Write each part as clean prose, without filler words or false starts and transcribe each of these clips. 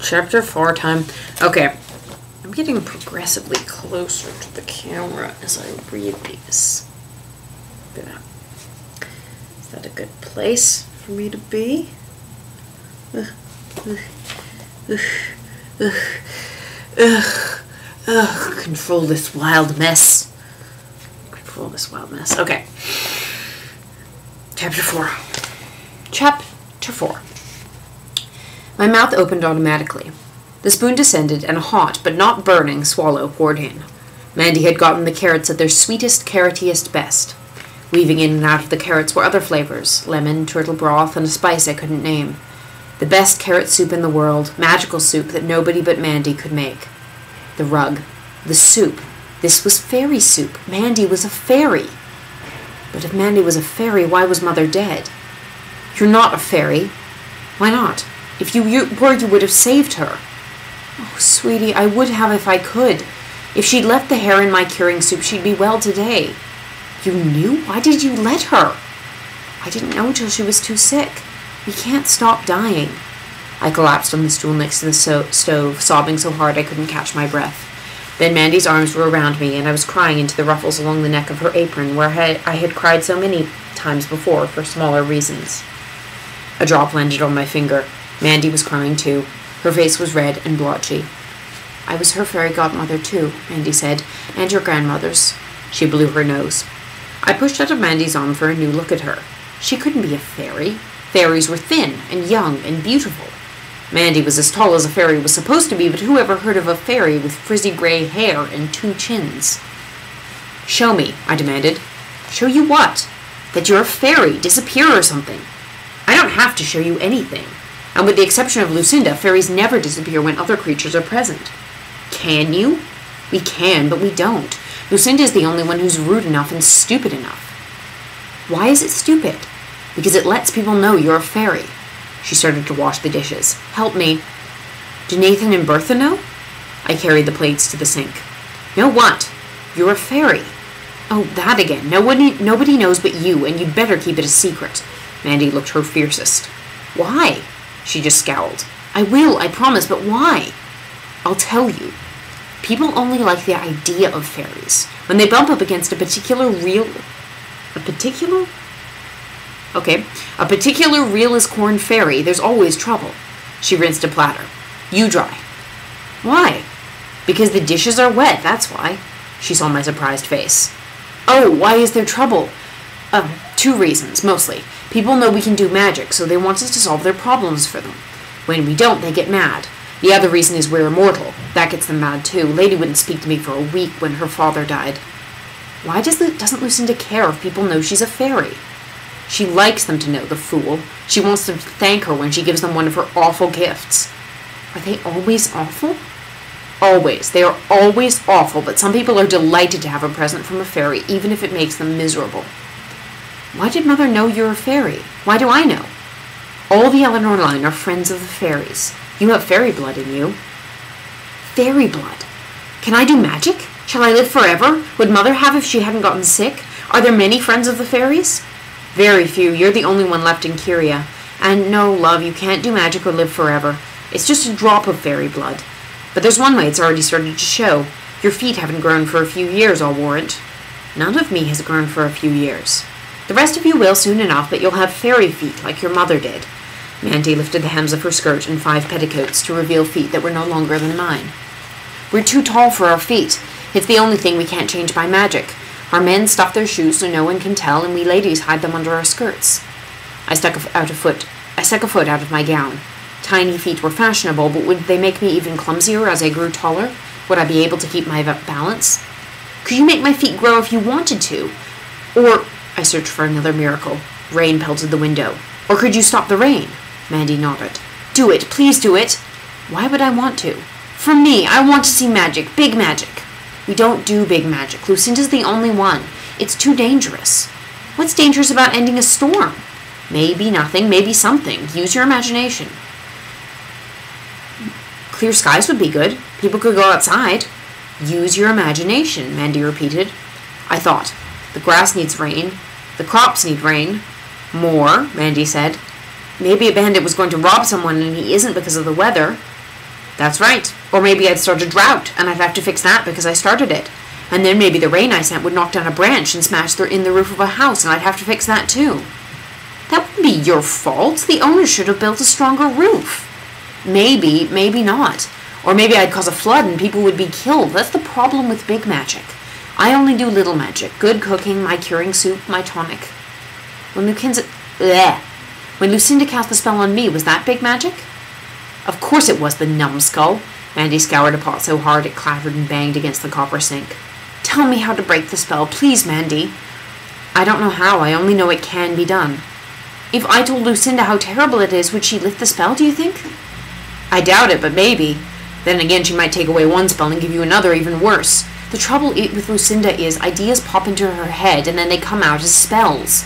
Chapter 4 time. Okay. I'm getting progressively closer to the camera as I read these. Is that a good place for me to be? Control this wild mess. Control this wild mess. Okay. Chapter 4. Chapter 4. My mouth opened automatically. The spoon descended, and a hot, but not burning, swallow poured in. Mandy had gotten the carrots at their sweetest, carrotiest best. Weaving in and out of the carrots were other flavors, lemon, turtle broth, and a spice I couldn't name. The best carrot soup in the world, magical soup that nobody but Mandy could make. The rug. The soup. This was fairy soup. Mandy was a fairy. But if Mandy was a fairy, why was Mother dead? You're not a fairy. Why not? If you were, you would have saved her. Oh, sweetie, I would have if I could. If she'd left the hair in my curing soup, she'd be well today. You knew? Why did you let her? I didn't know till she was too sick. We can't stop dying. I collapsed on the stool next to the stove, sobbing so hard I couldn't catch my breath. Then Mandy's arms were around me, and I was crying into the ruffles along the neck of her apron, where I had cried so many times before for smaller reasons. A drop landed on my finger. Mandy was crying too. Her face was red and blotchy. I was her fairy godmother too, Mandy said, and your grandmother's. She blew her nose. I pushed out of Mandy's arm for a new look at her. She couldn't be a fairy. Fairies were thin and young and beautiful. Mandy was as tall as a fairy was supposed to be, but who ever heard of a fairy with frizzy gray hair and 2 chins? Show me, I demanded. Show you what? That you're a fairy. Disappear or something. I don't have to show you anything. And with the exception of Lucinda, fairies never disappear when other creatures are present. Can you? We can, but we don't. Lucinda's the only one who's rude enough and stupid enough. Why is it stupid? Because it lets people know you're a fairy. She started to wash the dishes. Help me. Do Nathan and Bertha know? I carried the plates to the sink. Know what? You're a fairy. Oh, that again. Nobody knows but you, and you'd better keep it a secret. Mandy looked her fiercest. Why? She just scowled. I will, I promise, but why? I'll tell you. People only like the idea of fairies. When they bump up against a particular real as corn fairy, there's always trouble. She rinsed a platter. You dry. Why? Because the dishes are wet, that's why. She saw my surprised face. Oh, why is there trouble? 2 reasons, mostly. People know we can do magic, so they want us to solve their problems for them. When we don't, they get mad. The other reason is we're immortal. That gets them mad, too. Lady wouldn't speak to me for a week when her father died. Why doesn't Lucinda care if people know she's a fairy? She likes them to know, the fool. She wants them to thank her when she gives them one of her awful gifts. Are they always awful? Always. They are always awful, but some people are delighted to have a present from a fairy, even if it makes them miserable. Why did Mother know you're a fairy? Why do I know? All the Eleanor line are friends of the fairies. You have fairy blood in you. Fairy blood? Can I do magic? Shall I live forever? Would Mother have if she hadn't gotten sick? Are there many friends of the fairies? Very few. You're the only one left in Curia. And no, love, you can't do magic or live forever. It's just a drop of fairy blood. But there's one way it's already started to show. Your feet haven't grown for a few years, I'll warrant. None of me has grown for a few years. The rest of you will soon enough, but you'll have fairy feet like your mother did. Mandy lifted the hems of her skirt and 5 petticoats to reveal feet that were no longer than mine. We're too tall for our feet. It's the only thing we can't change by magic. Our men stuff their shoes so no one can tell, and we ladies hide them under our skirts. I stuck a foot out of my gown. Tiny feet were fashionable, but would they make me even clumsier as I grew taller? Would I be able to keep my balance? Could you make my feet grow if you wanted to? Or, I searched for another miracle. Rain pelted the window. Or could you stop the rain? Mandy nodded. Do it, please do it. Why would I want to? For me, I want to see magic, big magic. We don't do big magic. Lucinda's the only one. It's too dangerous. What's dangerous about ending a storm? Maybe nothing, maybe something. Use your imagination. Clear skies would be good. People could go outside. Use your imagination, Mandy repeated. I thought. The grass needs rain. The crops need rain. More, Mandy said. Maybe a bandit was going to rob someone and he isn't because of the weather. That's right. Or maybe I'd start a drought, and I'd have to fix that because I started it. And then maybe the rain I sent would knock down a branch and smash in the roof of a house, and I'd have to fix that too. That wouldn't be your fault. The owner should have built a stronger roof. Maybe, maybe not. Or maybe I'd cause a flood and people would be killed. That's the problem with big magic. I only do little magic. Good cooking, my curing soup, my tonic. When Lucinda cast the spell on me, was that big magic? Of course it was, the numbskull. Mandy scoured a pot so hard it clattered and banged against the copper sink. Tell me how to break the spell, please, Mandy. I don't know how. I only know it can be done. If I told Lucinda how terrible it is, would she lift the spell, do you think? I doubt it, but maybe. Then again, she might take away one spell and give you another even worse. The trouble with Lucinda is ideas pop into her head and then they come out as spells.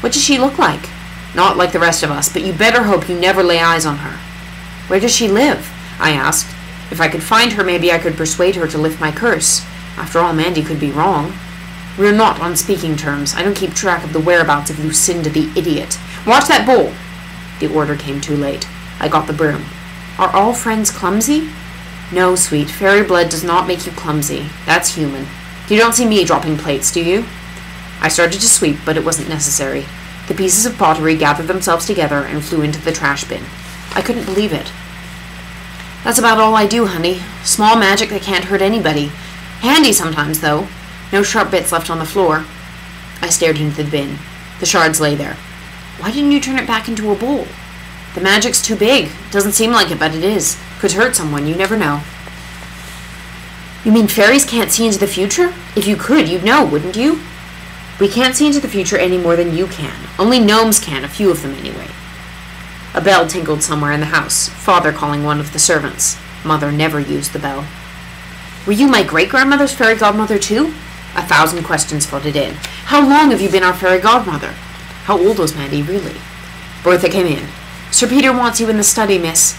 What does she look like? Not like the rest of us, but you better hope you never lay eyes on her. Where does she live? I asked. If I could find her, maybe I could persuade her to lift my curse. After all, Mandy could be wrong. We're not on speaking terms. I don't keep track of the whereabouts of Lucinda the idiot. Watch that bowl! The order came too late. I got the broom. Are all friends clumsy? No, sweet. Fairy blood does not make you clumsy. That's human. You don't see me dropping plates, do you? I started to sweep, but it wasn't necessary. The pieces of pottery gathered themselves together and flew into the trash bin. I couldn't believe it. That's about all I do, honey. Small magic that can't hurt anybody. Handy sometimes, though. No sharp bits left on the floor. I stared into the bin. The shards lay there. Why didn't you turn it back into a bowl? The magic's too big. Doesn't seem like it, but it is. Could hurt someone, you never know. You mean fairies can't see into the future? If you could, you'd know, wouldn't you? We can't see into the future any more than you can. Only gnomes can, a few of them anyway. A bell tinkled somewhere in the house, Father calling one of the servants. Mother never used the bell. Were you my great-grandmother's fairy godmother too? 1,000 questions flooded in. How long have you been our fairy godmother? How old was Mandy, really? Bertha came in. Sir Peter wants you in the study, miss.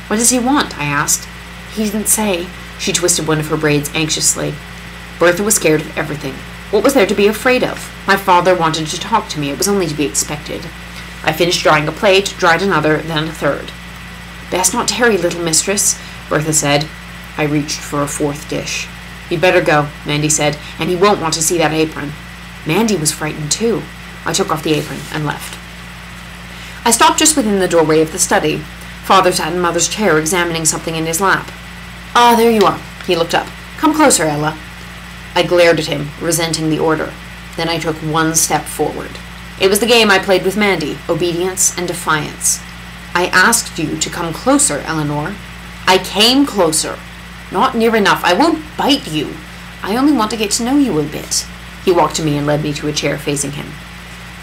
What does he want? I asked. He didn't say. She twisted one of her braids anxiously. Bertha was scared of everything. What was there to be afraid of? My father wanted to talk to me. It was only to be expected. I finished drying a plate, dried another, then a third. Best not tarry, little mistress, Bertha said. I reached for a fourth dish. You'd better go, Mandy said, and he won't want to see that apron. Mandy was frightened too. I took off the apron and left. I stopped just within the doorway of the study. Father sat in Mother's chair, examining something in his lap. Ah, there you are. He looked up. Come closer, Ella. I glared at him, resenting the order. Then I took one step forward. It was the game I played with Mandy, obedience and defiance. I asked you to come closer, Eleanor. I came closer. Not near enough. I won't bite you. I only want to get to know you a bit. He walked to me and led me to a chair facing him.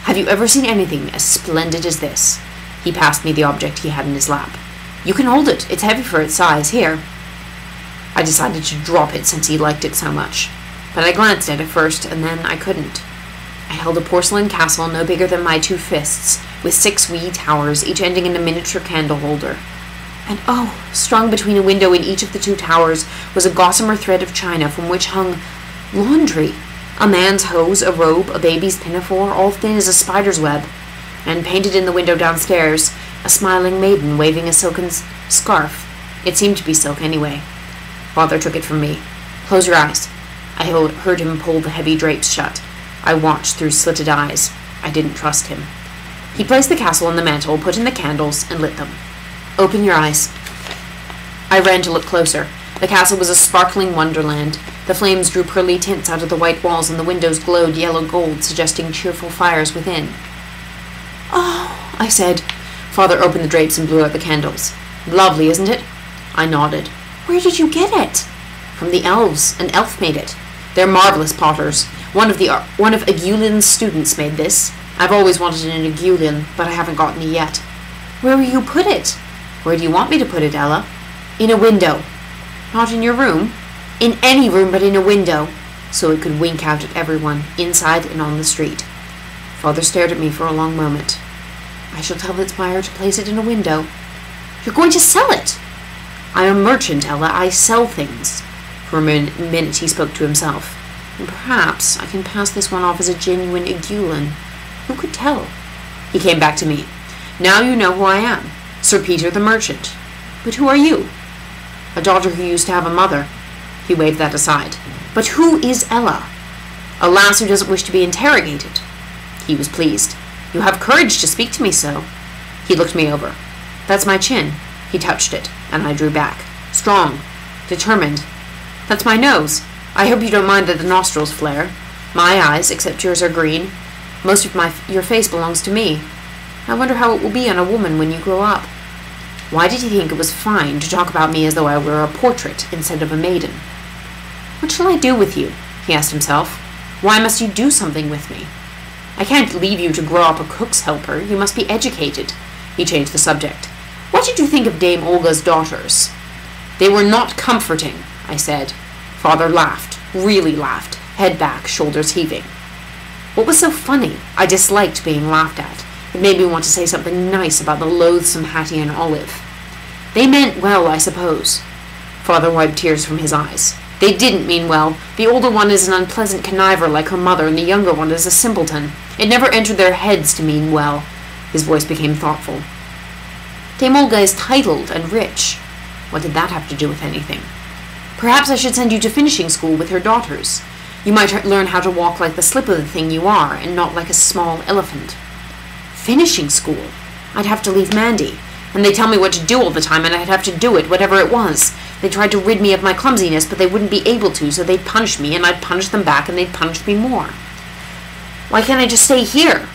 Have you ever seen anything as splendid as this? He passed me the object he had in his lap. You can hold it. It's heavy for its size. Here. I decided to drop it since he liked it so much. But I glanced at it first, and then I couldn't. I held a porcelain castle no bigger than my 2 fists, with 6 wee towers, each ending in a miniature candle holder. And oh, strung between a window in each of the 2 towers was a gossamer thread of china from which hung laundry. A man's hose, a robe, a baby's pinafore, all thin as a spider's web. And painted in the window downstairs, a smiling maiden waving a silken scarf. It seemed to be silk anyway. Father took it from me. Close your eyes. I heard him pull the heavy drapes shut. I watched through slitted eyes. I didn't trust him. He placed the castle on the mantel, put in the candles, and lit them. Open your eyes. I ran to look closer. The castle was a sparkling wonderland. The flames drew pearly tints out of the white walls, and the windows glowed yellow gold, suggesting cheerful fires within. Oh, I said. Father opened the drapes and blew out the candles. Lovely, isn't it? I nodded. Where did you get it? From the elves. An elf made it. They're marvelous potters. One of Agulin's students made this. I've always wanted an Agulin, but I haven't gotten it yet. Where will you put it? Where do you want me to put it, Ella? In a window. Not in your room? In any room but in a window, so it could wink out at everyone, inside and on the street. Father stared at me for a long moment. I shall tell its buyer to place it in a window. You're going to sell it? I'm a merchant, Ella. I sell things. For a minute he spoke to himself. And perhaps I can pass this one off as a genuine Agulin. Who could tell? He came back to me. Now you know who I am. Sir Peter the merchant. But who are you? A daughter who used to have a mother. He waved that aside. But who is Ella? A lass who doesn't wish to be interrogated. He was pleased. You have courage to speak to me so. He looked me over. That's my chin. He touched it, and I drew back. Strong. Determined. That's my nose. I hope you don't mind that the nostrils flare. My eyes, except yours, are green. Most of your face belongs to me. I wonder how it will be on a woman when you grow up. Why did he think it was fine to talk about me as though I were a portrait instead of a maiden? What shall I do with you? He asked himself. Why must you do something with me? I can't leave you to grow up a cook's helper. You must be educated. He changed the subject. What did you think of Dame Olga's daughters? They were not comforting, I said. Father laughed, really laughed, head back, shoulders heaving. What was so funny? I disliked being laughed at. It made me want to say something nice about the loathsome Hattie and Olive. They meant well, I suppose. Father wiped tears from his eyes. They didn't mean well. The older one is an unpleasant conniver like her mother, and the younger one is a simpleton. It never entered their heads to mean well. His voice became thoughtful. Dame Olga is titled and rich. What did that have to do with anything? Perhaps I should send you to finishing school with her daughters. You might learn how to walk like the slip of the thing you are, and not like a small elephant. Finishing school? I'd have to leave Mandy, and they tell me what to do all the time, and I'd have to do it, whatever it was. They tried to rid me of my clumsiness, but they wouldn't be able to, so they'd punish me, and I'd punish them back, and they'd punish me more. Why can't I just stay here?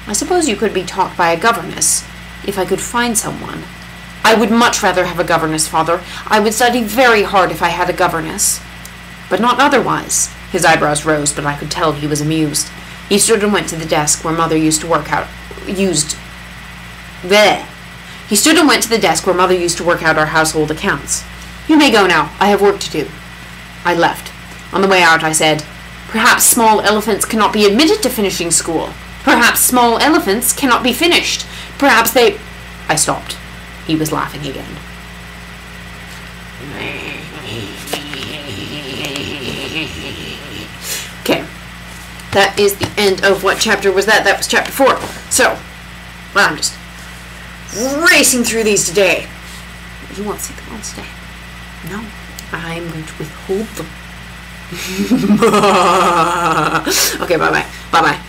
I suppose you could be taught by a governess, if I could find someone. I would much rather have a governess, Father. I would study very hard if I had a governess. But not otherwise. His eyebrows rose, but I could tell he was amused. He stood and went to the desk where Mother used to work out... He stood and went to the desk where Mother used to work out our household accounts. You may go now. I have work to do. I left. On the way out, I said, Perhaps small elephants cannot be admitted to finishing school. Perhaps small elephants cannot be finished. Perhaps they... I stopped. He was laughing again. Okay. That is the end of what chapter was that? That was chapter 4. So, well, I'm just racing through these today. You won't see them all today. No. I'm going to withhold them. Okay, bye-bye. Bye-bye.